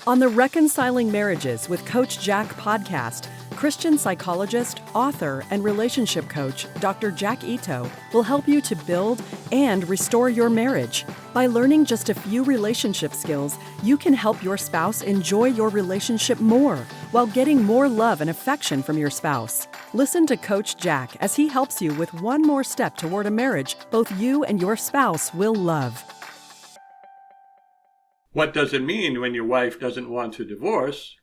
On the Reconciling Marriages with Coach Jack podcast, Christian psychologist, author, and relationship coach Dr. Jack Ito will help you to build and restore your marriage. By learning just a few relationship skills, you can help your spouse enjoy your relationship more while getting more love and affection from your spouse. Listen to Coach Jack as he helps you with one more step toward a marriage both you and your spouse will love. What does it mean when your wife doesn't want to divorce,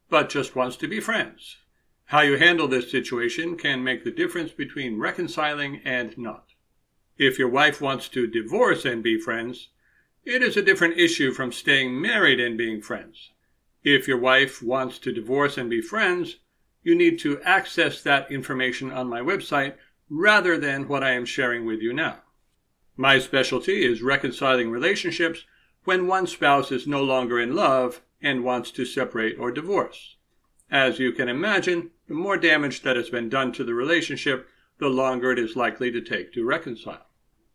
but just wants to be friends? How you handle this situation can make the difference between reconciling and not. If your wife wants to divorce and be friends, it is a different issue from staying married and being friends. If your wife wants to divorce and be friends, you need to access that information on my website rather than what I am sharing with you now. My specialty is reconciling relationships when one spouse is no longer in love and wants to separate or divorce. As you can imagine, the more damage that has been done to the relationship, the longer it is likely to take to reconcile.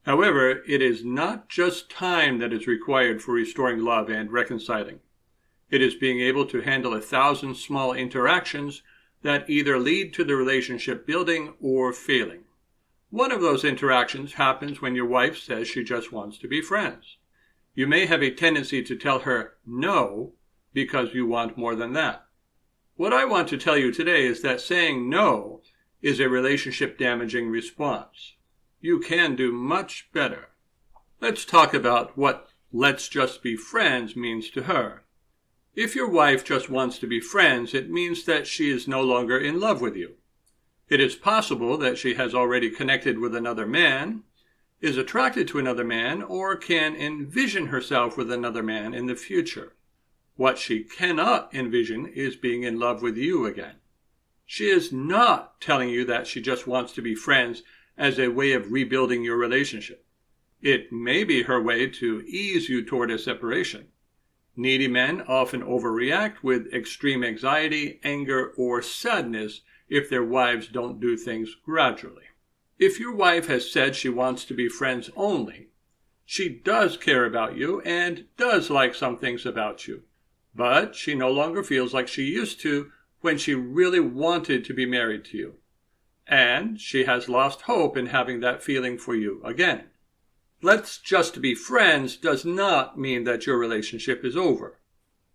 However, it is not just time that is required for restoring love and reconciling. It is being able to handle 1,000 small interactions that either lead to the relationship building or failing. One of those interactions happens when your wife says she just wants to be friends. You may have a tendency to tell her no because you want more than that. What I want to tell you today is that saying no is a relationship damaging response. You can do much better. Let's talk about what "let's just be friends" means to her. If your wife just wants to be friends, it means that she is no longer in love with you. It is possible that she has already connected with another man, is attracted to another man, or can envision herself with another man in the future. What she cannot envision is being in love with you again. She is not telling you that she just wants to be friends as a way of rebuilding your relationship. It may be her way to ease you toward a separation. Needy men often overreact with extreme anxiety, anger, or sadness if their wives don't do things gradually. If your wife has said she wants to be friends only, she does care about you and does like some things about you, but she no longer feels like she used to when she really wanted to be married to you, and she has lost hope in having that feeling for you again. Let's just be friends does not mean that your relationship is over.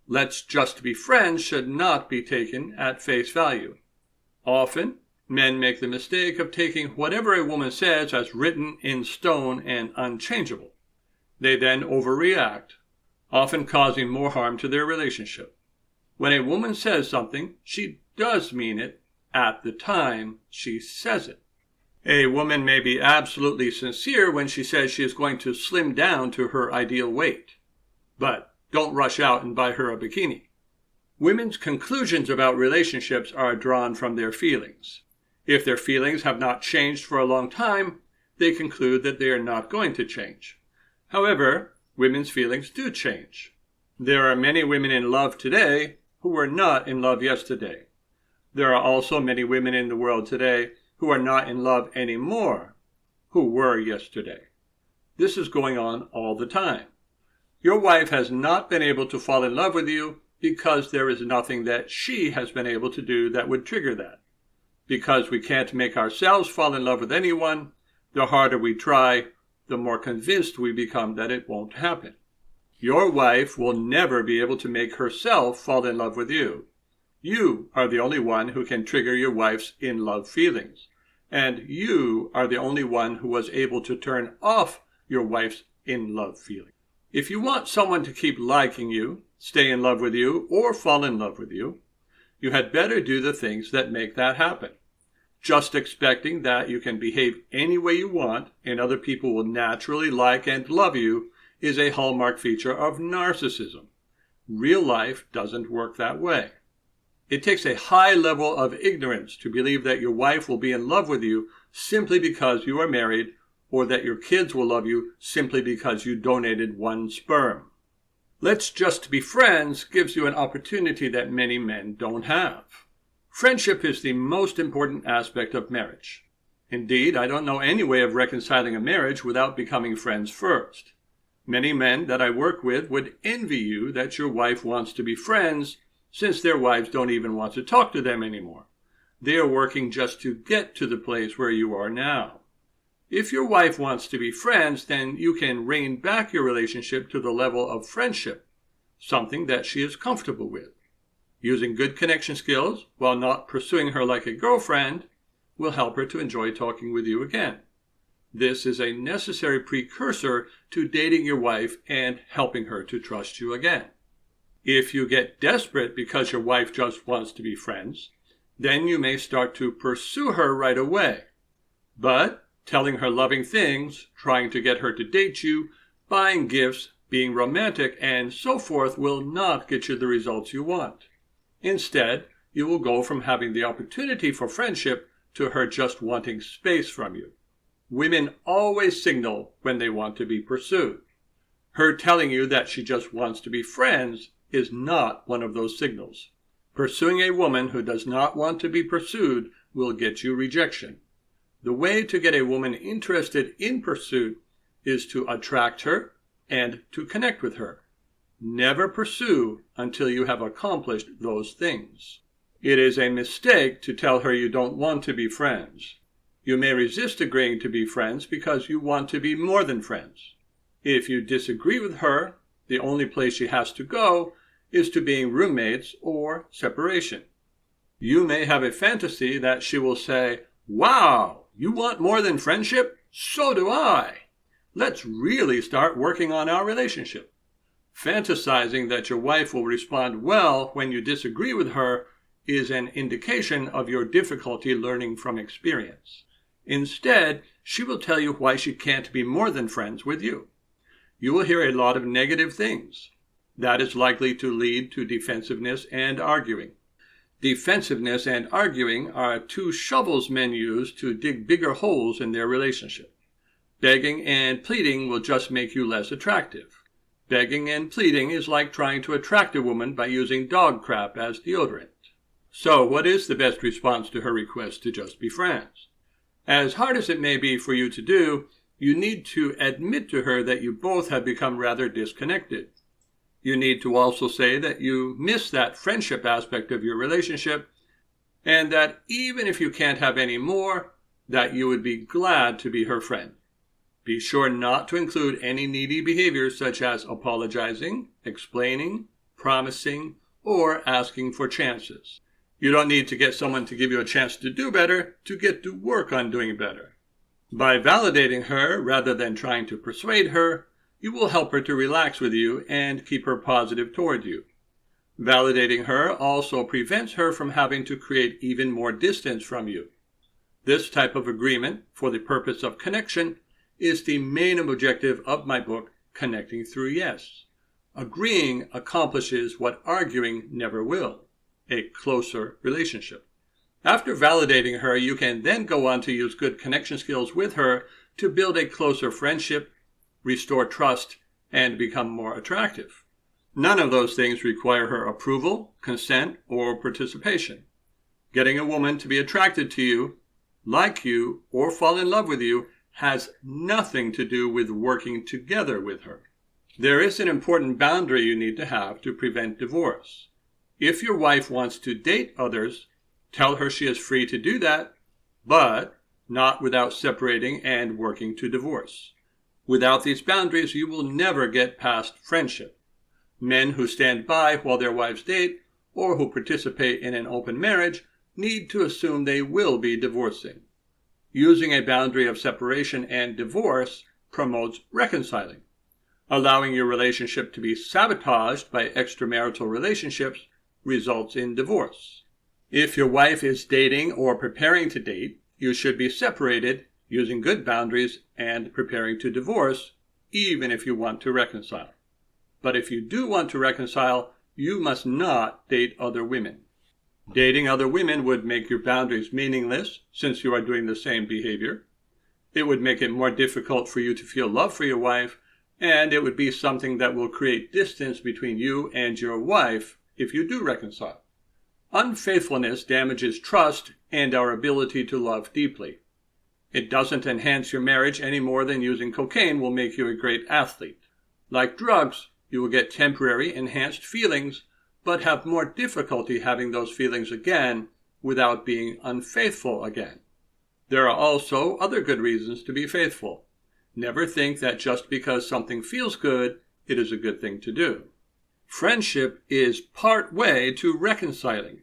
Let's just be friends should not be taken at face value. Often, men make the mistake of taking whatever a woman says as written in stone and unchangeable. They then overreact, often causing more harm to their relationship. When a woman says something, she does mean it at the time she says it. A woman may be absolutely sincere when she says she is going to slim down to her ideal weight, but don't rush out and buy her a bikini. Women's conclusions about relationships are drawn from their feelings. If their feelings have not changed for a long time, they conclude that they are not going to change. However, women's feelings do change. There are many women in love today who were not in love yesterday. There are also many women in the world today who are not in love anymore, who were yesterday. This is going on all the time. Your wife has not been able to fall in love with you because there is nothing that she has been able to do that would trigger that. Because we can't make ourselves fall in love with anyone, the harder we try, the more convinced we become that it won't happen. Your wife will never be able to make herself fall in love with you. You are the only one who can trigger your wife's in-love feelings. And you are the only one who was able to turn off your wife's in-love feeling. If you want someone to keep liking you, stay in love with you, or fall in love with you, you had better do the things that make that happen. Just expecting that you can behave any way you want and other people will naturally like and love you is a hallmark feature of narcissism. Real life doesn't work that way. It takes a high level of ignorance to believe that your wife will be in love with you simply because you are married, or that your kids will love you simply because you donated one sperm. Let's just be friends gives you an opportunity that many men don't have. Friendship is the most important aspect of marriage. Indeed, I don't know any way of reconciling a marriage without becoming friends first. Many men that I work with would envy you that your wife wants to be friends, since their wives don't even want to talk to them anymore. They are working just to get to the place where you are now. If your wife wants to be friends, then you can rein back your relationship to the level of friendship, something that she is comfortable with. Using good connection skills, while not pursuing her like a girlfriend, will help her to enjoy talking with you again. This is a necessary precursor to dating your wife and helping her to trust you again. If you get desperate because your wife just wants to be friends, then you may start to pursue her right away. But telling her loving things, trying to get her to date you, buying gifts, being romantic, and so forth will not get you the results you want. Instead, you will go from having the opportunity for friendship to her just wanting space from you. Women always signal when they want to be pursued. Her telling you that she just wants to be friends is not one of those signals. Pursuing a woman who does not want to be pursued will get you rejection. The way to get a woman interested in pursuit is to attract her and to connect with her. Never pursue until you have accomplished those things. It is a mistake to tell her you don't want to be friends. You may resist agreeing to be friends because you want to be more than friends. If you disagree with her, the only place she has to go is to being roommates or separation. You may have a fantasy that she will say, "Wow, you want more than friendship? So do I. Let's really start working on our relationship." Fantasizing that your wife will respond well when you disagree with her is an indication of your difficulty learning from experience. Instead, she will tell you why she can't be more than friends with you. You will hear a lot of negative things. That is likely to lead to defensiveness and arguing. Defensiveness and arguing are two shovels men use to dig bigger holes in their relationship. Begging and pleading will just make you less attractive. Begging and pleading is like trying to attract a woman by using dog crap as deodorant. So, what is the best response to her request to just be friends? As hard as it may be for you to do, you need to admit to her that you both have become rather disconnected. You need to also say that you miss that friendship aspect of your relationship, and that even if you can't have any more, that you would be glad to be her friend. Be sure not to include any needy behaviors such as apologizing, explaining, promising, or asking for chances. You don't need to get someone to give you a chance to do better to get to work on doing better. By validating her rather than trying to persuade her, you will help her to relax with you and keep her positive toward you. Validating her also prevents her from having to create even more distance from you. This type of agreement, for the purpose of connection, is the main objective of my book, Connecting Through Yes. Agreeing accomplishes what arguing never will, a closer relationship. After validating her, you can then go on to use good connection skills with her to build a closer friendship, restore trust, and become more attractive. None of those things require her approval, consent, or participation. Getting a woman to be attracted to you, like you, or fall in love with you has nothing to do with working together with her. There is an important boundary you need to have to prevent divorce. If your wife wants to date others, tell her she is free to do that, but not without separating and working to divorce. Without these boundaries, you will never get past friendship. Men who stand by while their wives date, or who participate in an open marriage, need to assume they will be divorcing. Using a boundary of separation and divorce promotes reconciling. Allowing your relationship to be sabotaged by extramarital relationships results in divorce. If your wife is dating or preparing to date, you should be separated, using good boundaries, and preparing to divorce, even if you want to reconcile. But if you do want to reconcile, you must not date other women. Dating other women would make your boundaries meaningless, since you are doing the same behavior. It would make it more difficult for you to feel love for your wife, and it would be something that will create distance between you and your wife if you do reconcile. Unfaithfulness damages trust and our ability to love deeply. It doesn't enhance your marriage any more than using cocaine will make you a great athlete. Like drugs, you will get temporary enhanced feelings, but have more difficulty having those feelings again without being unfaithful again. There are also other good reasons to be faithful. Never think that just because something feels good, it is a good thing to do. Friendship is part way to reconciling.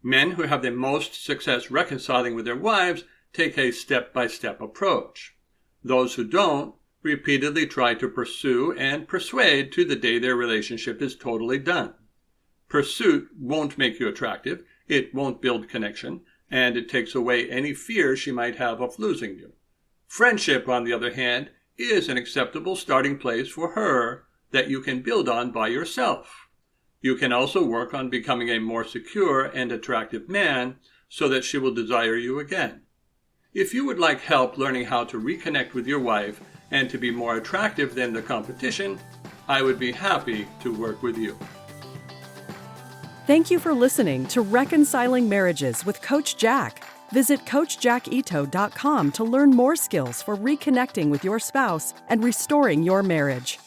Men who have the most success reconciling with their wives take a step-by-step approach. Those who don't repeatedly try to pursue and persuade to the day their relationship is totally done. Pursuit won't make you attractive, it won't build connection, and it takes away any fear she might have of losing you. Friendship, on the other hand, is an acceptable starting place for her that you can build on by yourself. You can also work on becoming a more secure and attractive man so that she will desire you again. If you would like help learning how to reconnect with your wife and to be more attractive than the competition, I would be happy to work with you. Thank you for listening to Reconciling Marriages with Coach Jack. Visit CoachJackIto.com to learn more skills for reconnecting with your spouse and restoring your marriage.